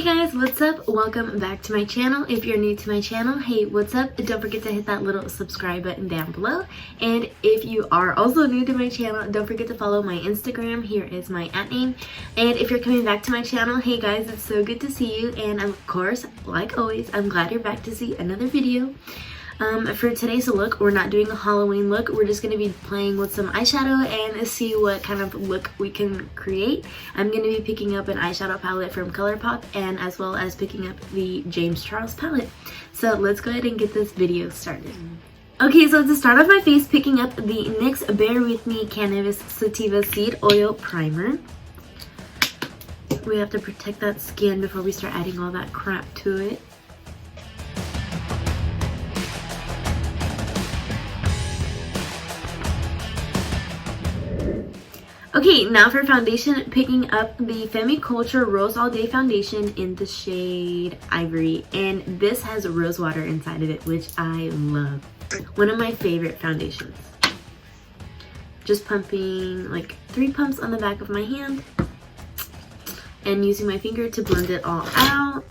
guys, what's up? Welcome back to my channel. If you're new to my channel, hey, what's up? Don't forget to hit that little subscribe button down below. And if you are also new to my channel, don't forget to follow my Instagram. Here is my @name. And if you're coming back to my channel, hey guys, it's so good to see you. And of course, like always, I'm glad you're back to see another video. For today's look, we're not doing a Halloween look. We're just going to be playing with some eyeshadow and see what kind of look we can create. I'm going to be picking up an eyeshadow palette from ColourPop and as well as picking up the James Charles palette. So let's go ahead and get this video started. Okay, so to start off my face, picking up the NYX Bear With Me Cannabis Sativa Seed Oil Primer. We have to protect that skin before we start adding all that crap to it. Okay, now for foundation, picking up the Femme Culture Rose All Day Foundation in the shade Ivory. And this has rose water inside of it, which I love. One of my favorite foundations. Just pumping like 3 pumps on the back of my hand. And using my finger to blend it all out.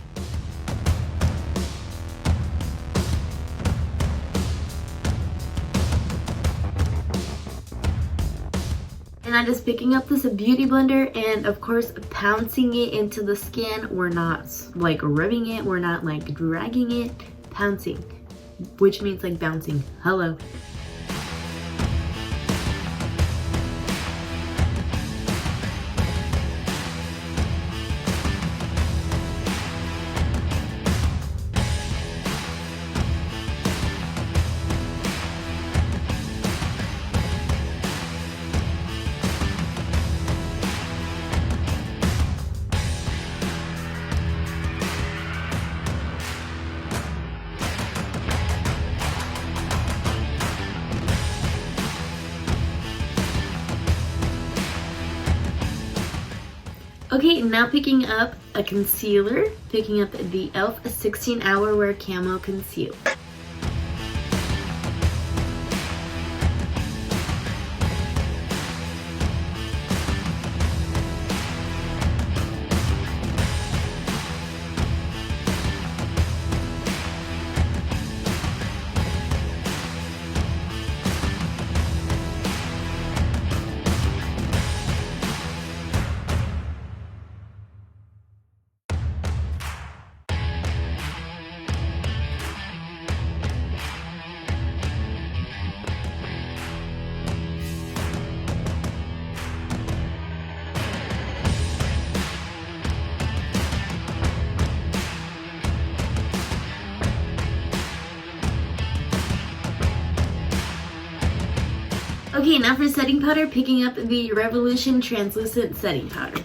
And I'm just picking up this beauty blender and of course pouncing it into the skin. We're not like rubbing it, we're not like dragging it, pouncing, which means like bouncing. Hello. Okay, now picking up a concealer, picking up the e.l.f. 16 Hour Wear Camo Conceal. Okay, now for setting powder, picking up the Revolution Translucent Setting Powder.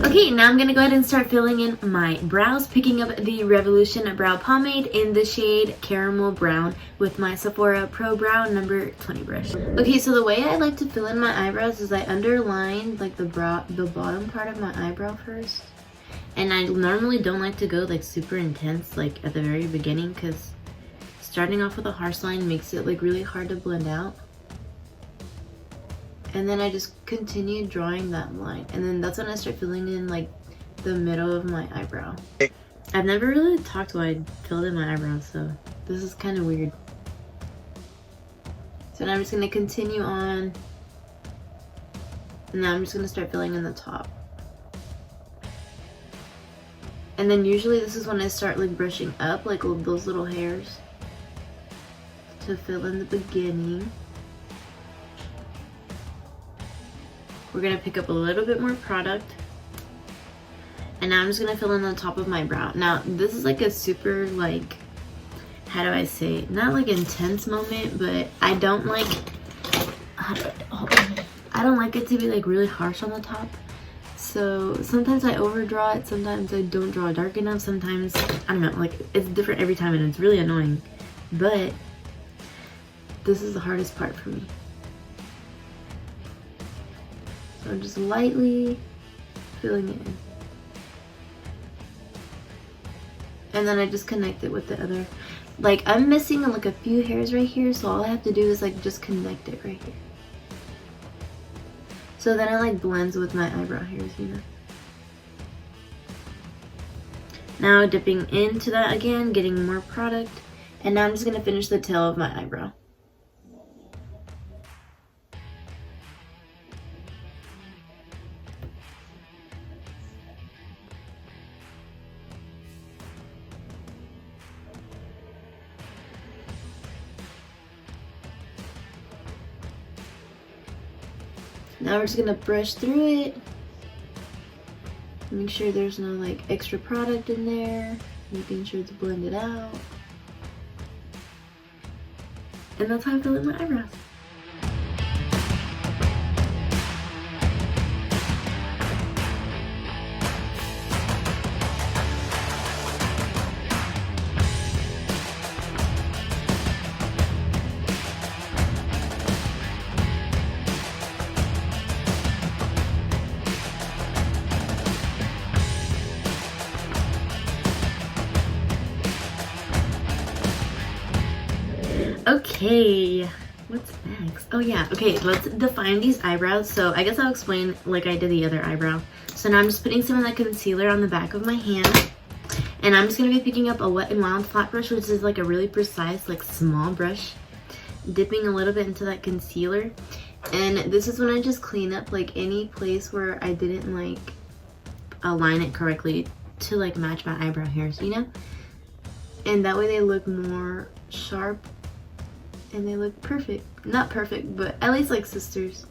Okay, now I'm going to go ahead and start filling in my brows, picking up the Revolution Brow Pomade in the shade Caramel Brown with my Sephora Pro Brow number 20 brush. Okay, so the way I like to fill in my eyebrows is I underline like the bottom part of my eyebrow first. And I normally don't like to go like super intense like at the very beginning because starting off with a harsh line makes it like really hard to blend out. And then I just continue drawing that line. And then that's when I start filling in like the middle of my eyebrow. I've never really talked while I filled in my eyebrows, so this is kind of weird. So now I'm just going to continue on. And now I'm just going to start filling in the top. And then usually this is when I start like brushing up like those little hairs to fill in the beginning. We're going to pick up a little bit more product. And now I'm just going to fill in the top of my brow. Now, this is like a super, like, how do I say it? Not like intense moment, but I don't like, I don't like it to be like really harsh on the top. So sometimes I overdraw it, sometimes I don't draw it dark enough, sometimes, I don't know, like it's different every time and it's really annoying. But this is the hardest part for me. So I'm just lightly filling it in. And then I just connect it with the other. Like, I'm missing like a few hairs right here, so all I have to do is like just connect it right here. So then it like blends with my eyebrow hairs, you know. Now dipping into that again, getting more product. And now I'm just gonna finish the tail of my eyebrow. Now we're just gonna brush through it. Make sure there's no like extra product in there. Making sure to blend it out. And that's how I fill in my eyebrows. Okay, what's next? Oh yeah, okay, let's define these eyebrows. So I guess I'll explain like I did the other eyebrow. So now I'm just putting some of that concealer on the back of my hand. And I'm just going to be picking up a Wet n Wild flat brush, which is like a really precise, like small brush. Dipping a little bit into that concealer. And this is when I just clean up like any place where I didn't like align it correctly to like match my eyebrow hairs, you know? And that way they look more sharp. And they look perfect. Not perfect, but at least like sisters.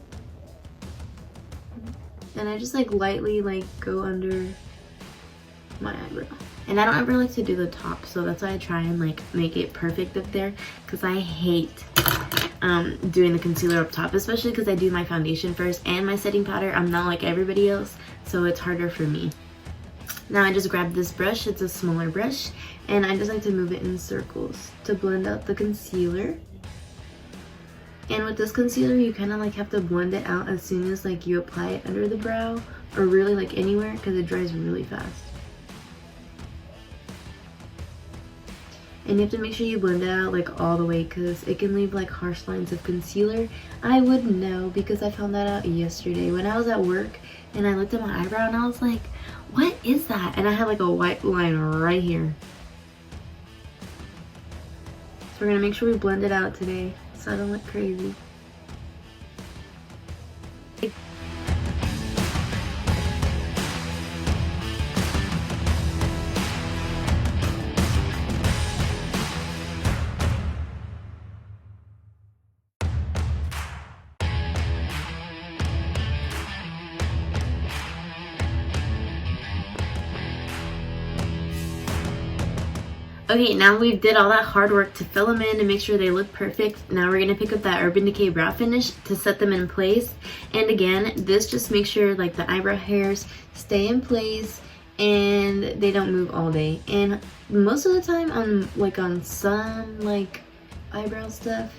And I just like lightly like go under my eyebrow. And I don't ever like to do the top, so that's why I try and like make it perfect up there, because I hate doing the concealer up top, especially because I do my foundation first and my setting powder. I'm not like everybody else, so it's harder for me. Now I just grabbed this brush, it's a smaller brush, and I just like to move it in circles to blend out the concealer. And with this concealer, you kind of like have to blend it out as soon as like you apply it under the brow, or really like anywhere, because it dries really fast. And you have to make sure you blend it out like all the way, because it can leave like harsh lines of concealer. I would know because I found that out yesterday when I was at work and I looked at my eyebrow and I was like, what is that? And I had like a white line right here. So we're gonna make sure we blend it out today so I don't look crazy. Okay, now we did all that hard work to fill them in and make sure they look perfect. Now we're going to pick up that Urban Decay brow finish to set them in place. And again, this just makes sure like the eyebrow hairs stay in place and they don't move all day. And most of the time on some like eyebrow stuff,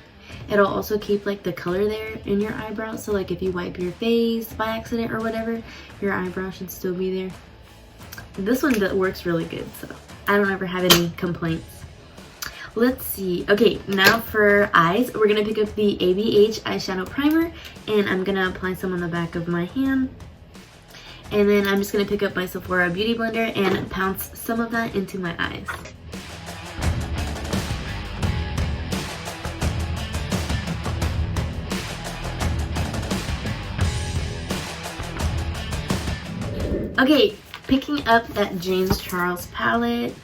it'll also keep like the color there in your eyebrow. So like if you wipe your face by accident or whatever, your eyebrow should still be there. This one that works really good, so I don't ever have any complaints. Let's see. Okay, now for eyes, we're gonna pick up the ABH eyeshadow primer, and I'm gonna apply some on the back of my hand. And then I'm just gonna pick up my Sephora Beauty Blender and pounce some of that into my eyes. Okay, picking up that James Charles palette.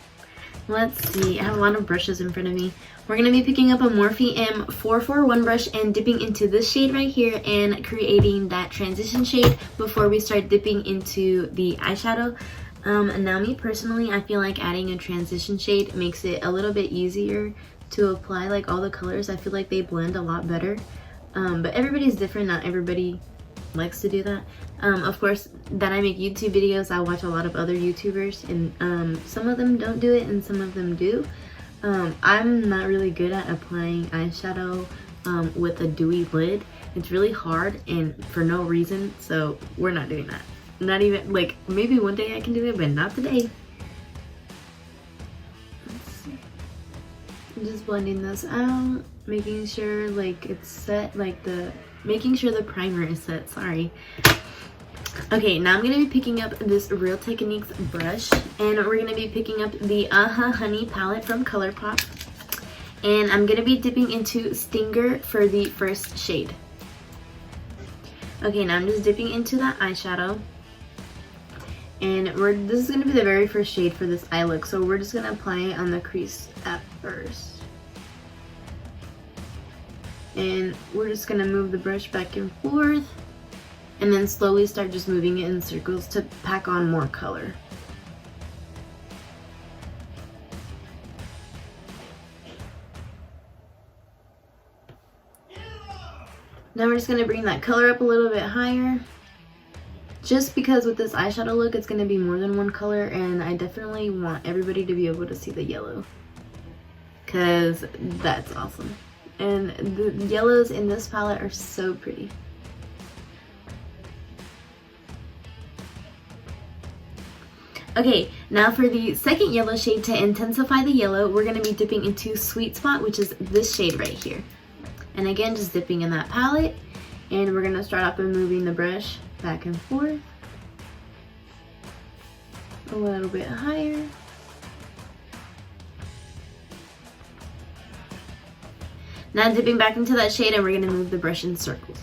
Let's see, I have a lot of brushes in front of me. We're going to be picking up a Morphe M441 brush and dipping into this shade right here and creating that transition shade before we start dipping into the eyeshadow. And now me personally, I feel like adding a transition shade makes it a little bit easier to apply like all the colors. I feel like they blend a lot better. But everybody's different, not everybody likes to do that. Of course, that I make YouTube videos, I watch a lot of other YouTubers, and some of them don't do it and some of them do. I'm not really good at applying eyeshadow with a dewy lid. It's really hard and for no reason, so we're not doing that. Not even, like, maybe one day I can do it, but not today. Let's see. I'm just blending this out, making sure like it's set, like making sure the primer is set, sorry. Okay, now I'm going to be picking up this Real Techniques brush, and we're going to be picking up the Honey palette from ColourPop. And I'm going to be dipping into Stinger for the first shade. Okay, now I'm just dipping into that eyeshadow. And this is going to be the very first shade for this eye look, so we're just going to apply it on the crease at first. And we're just going to move the brush back and forth. And then slowly start just moving it in circles to pack on more color. Now we're just going to bring that color up a little bit higher. Just because with this eyeshadow look, it's going to be more than one color, and I definitely want everybody to be able to see the yellow. Because that's awesome. And the yellows in this palette are so pretty. Okay, now for the second yellow shade to intensify the yellow, we're going to be dipping into Sweet Spot, which is this shade right here. And again, just dipping in that palette, and we're going to start off by moving the brush back and forth. A little bit higher. Now dipping back into that shade, and we're going to move the brush in circles.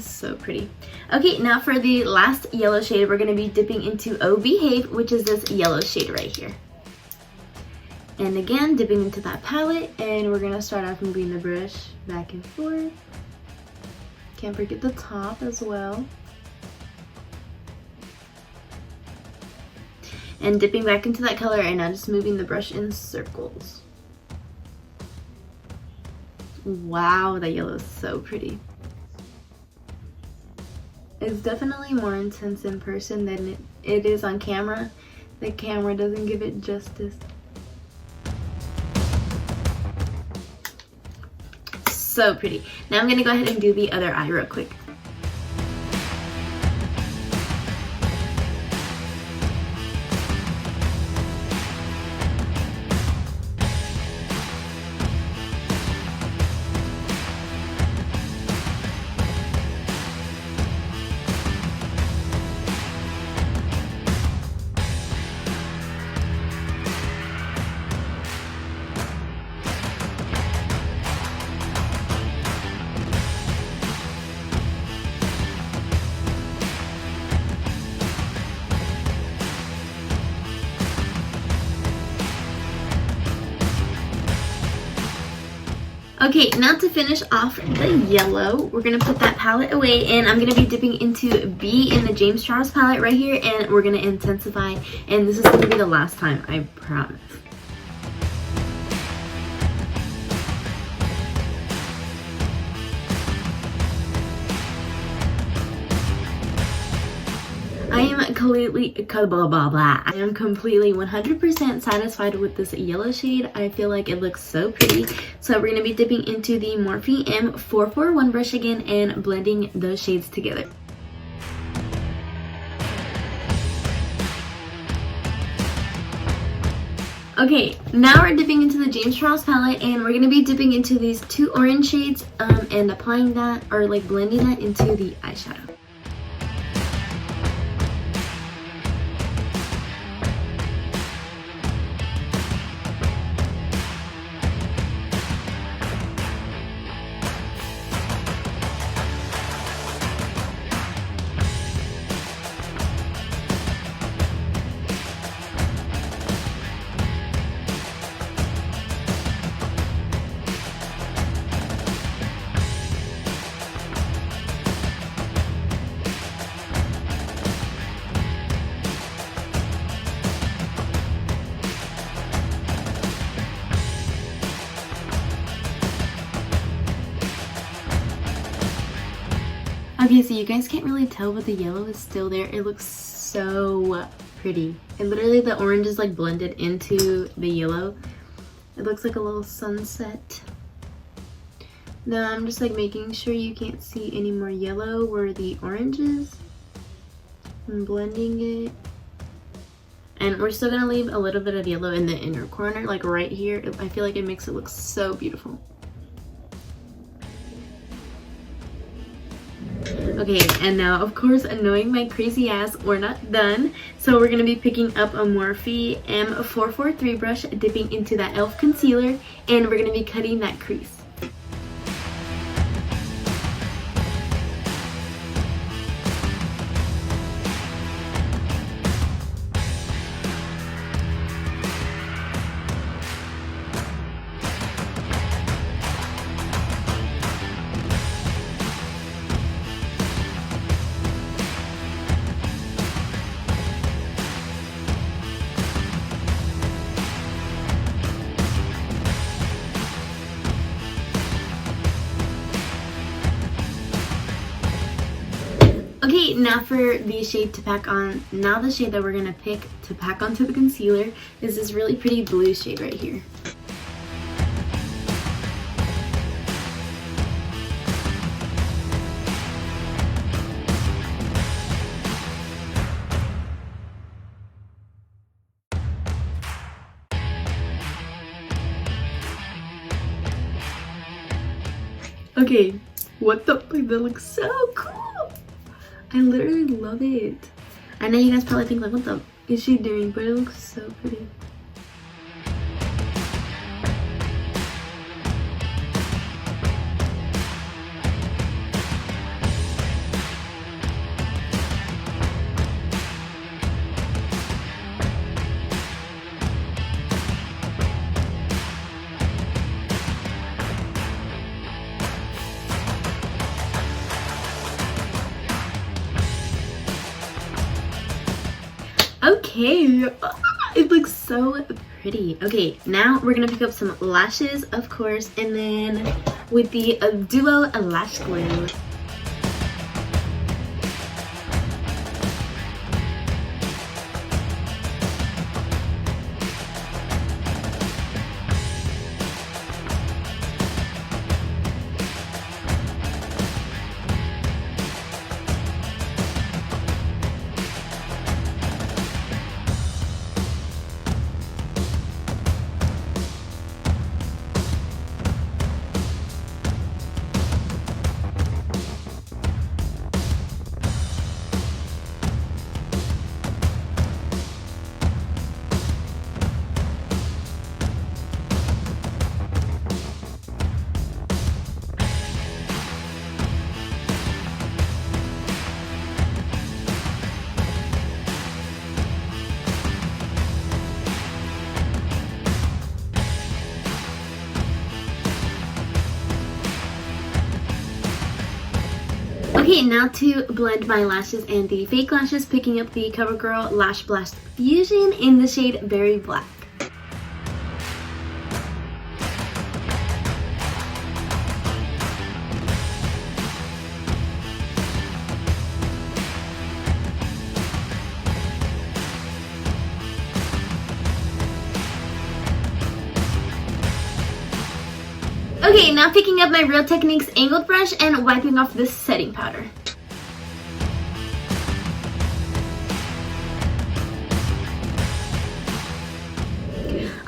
So pretty. Okay, now for the last yellow shade, we're going to be dipping into Oh Behave, which is this yellow shade right here. And again, dipping into that palette, and we're going to start off moving the brush back and forth. Can't forget the top as well. And dipping back into that color, and now just moving the brush in circles. Wow, that yellow is so pretty. It's definitely more intense in person than it is on camera. The camera doesn't give it justice. So pretty. Now I'm going to go ahead and do the other eye real quick. Okay, now to finish off the yellow, we're going to put that palette away, and I'm going to be dipping into B in the James Charles palette right here, and we're going to intensify, and this is going to be the last time, I promise. I am completely 100% satisfied with this yellow shade. I feel like it looks so pretty. So we're going to be dipping into the Morphe M441 brush again and blending those shades together. Okay, now we're dipping into the James Charles palette, and we're going to be dipping into these two orange shades and applying that, or like blending that into the eyeshadow. Okay, so you guys can't really tell, but the yellow is still there. It looks so pretty. And literally the orange is like blended into the yellow. It looks like a little sunset. Now I'm just like making sure you can't see any more yellow where the orange is. I'm blending it. And we're still gonna leave a little bit of yellow in the inner corner, like right here. I feel like it makes it look so beautiful. Okay, and now of course, knowing my crazy ass, we're not done. So we're gonna be picking up a Morphe M443 brush, dipping into that e.l.f. concealer, and we're gonna be cutting that crease. Okay, now for the shade to pack on. Now the shade that we're gonna pick to pack onto the concealer is this really pretty blue shade right here. Okay, what the fuck, that looks so cool. I literally love it. I know you guys probably think like, what the is she doing? But it looks so pretty. Okay, it looks so pretty. Okay, now we're gonna pick up some lashes, of course, and then with the Duo lash glue. Okay, now to blend my lashes and the fake lashes, picking up the CoverGirl Lash Blast Fusion in the shade Berry Black. Okay, now picking up my Real Techniques angled brush and wiping off this setting powder.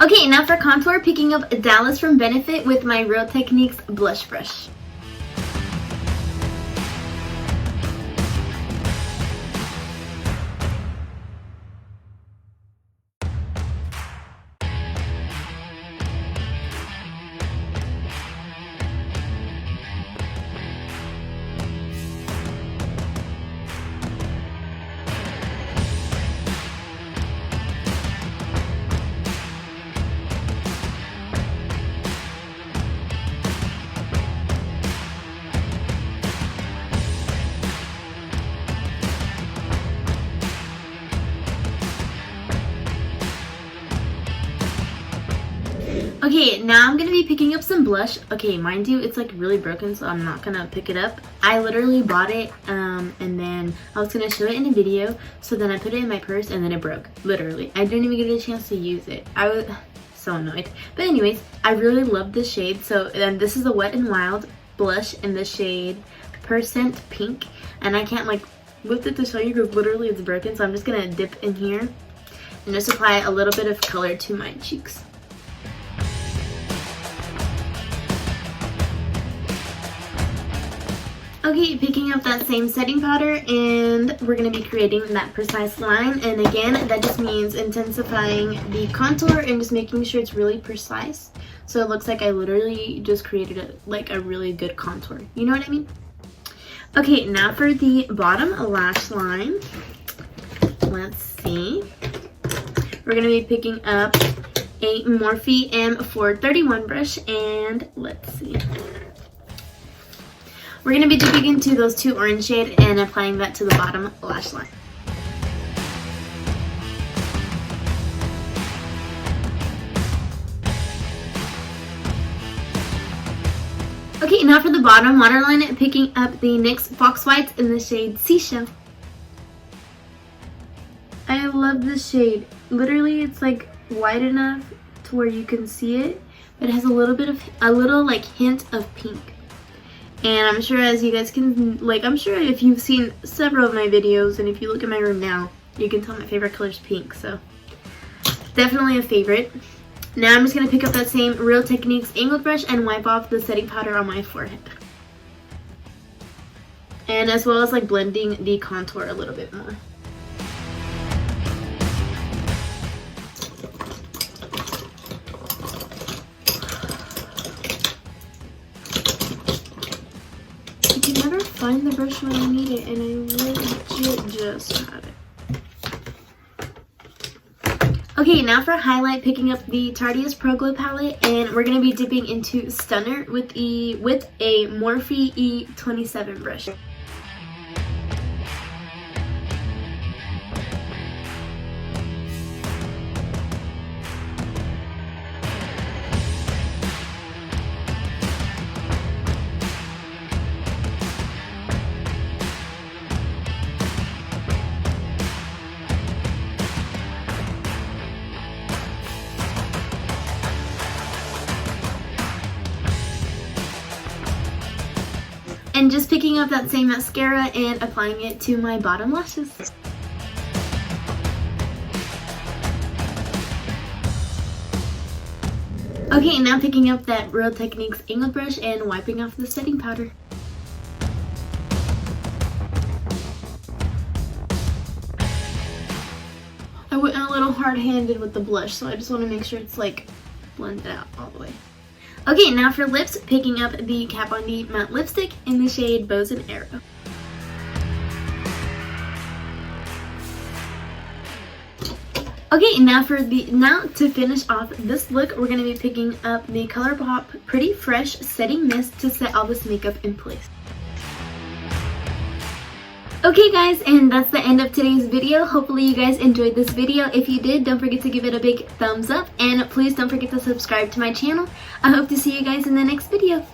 Okay, now for contour, picking up Dallas from Benefit with my Real Techniques blush brush. Okay, now I'm going to be picking up some blush. Okay, mind you, it's like really broken, so I'm not going to pick it up. I literally bought it, and then I was going to show it in a video, so then I put it in my purse, and then it broke. Literally. I didn't even get a chance to use it. I was so annoyed. But anyways, I really love this shade. So this is a Wet n Wild blush in the shade Percent Pink. And I can't like lift it to show you because literally it's broken, so I'm just going to dip in here and just apply a little bit of color to my cheeks. Okay, picking up that same setting powder, and we're going to be creating that precise line. And again, that just means intensifying the contour and just making sure it's really precise. So it looks like I literally just created a really good contour. You know what I mean? Okay, now for the bottom lash line. Let's see. We're going to be picking up a Morphe M431 brush, and let's see. We're going to be dipping into those two orange shades and applying that to the bottom lash line. Okay, now for the bottom waterline, picking up the NYX Fox Whites in the shade Seashell. I love this shade. Literally, it's like white enough to where you can see it, but it has a little like hint of pink. And I'm sure, as you guys can, I'm sure if you've seen several of my videos, and if you look at my room now, you can tell my favorite color is pink, so definitely a favorite. Now I'm just going to pick up that same Real Techniques angled brush and wipe off the setting powder on my forehead. And as well as like blending the contour a little bit more. Find the brush when I need it, and I legit just had it. Okay, now for highlight, picking up the Tarteist Pro Glow palette, and we're going to be dipping into Stunner with a Morphe E27 brush. And just picking up that same mascara and applying it to my bottom lashes. Okay, now picking up that Real Techniques angled brush and wiping off the setting powder. I went a little hard-handed with the blush, so I just want to make sure it's like blended out all the way. Okay, now for lips, picking up the Kat Von D matte lipstick in the shade Bows and Arrow. Okay, now to finish off this look, we're going to be picking up the ColourPop Pretty Fresh Setting Mist to set all this makeup in place. Okay guys, and that's the end of today's video. Hopefully you guys enjoyed this video. If you did, don't forget to give it a big thumbs up, and please don't forget to subscribe to my channel. I hope to see you guys in the next video.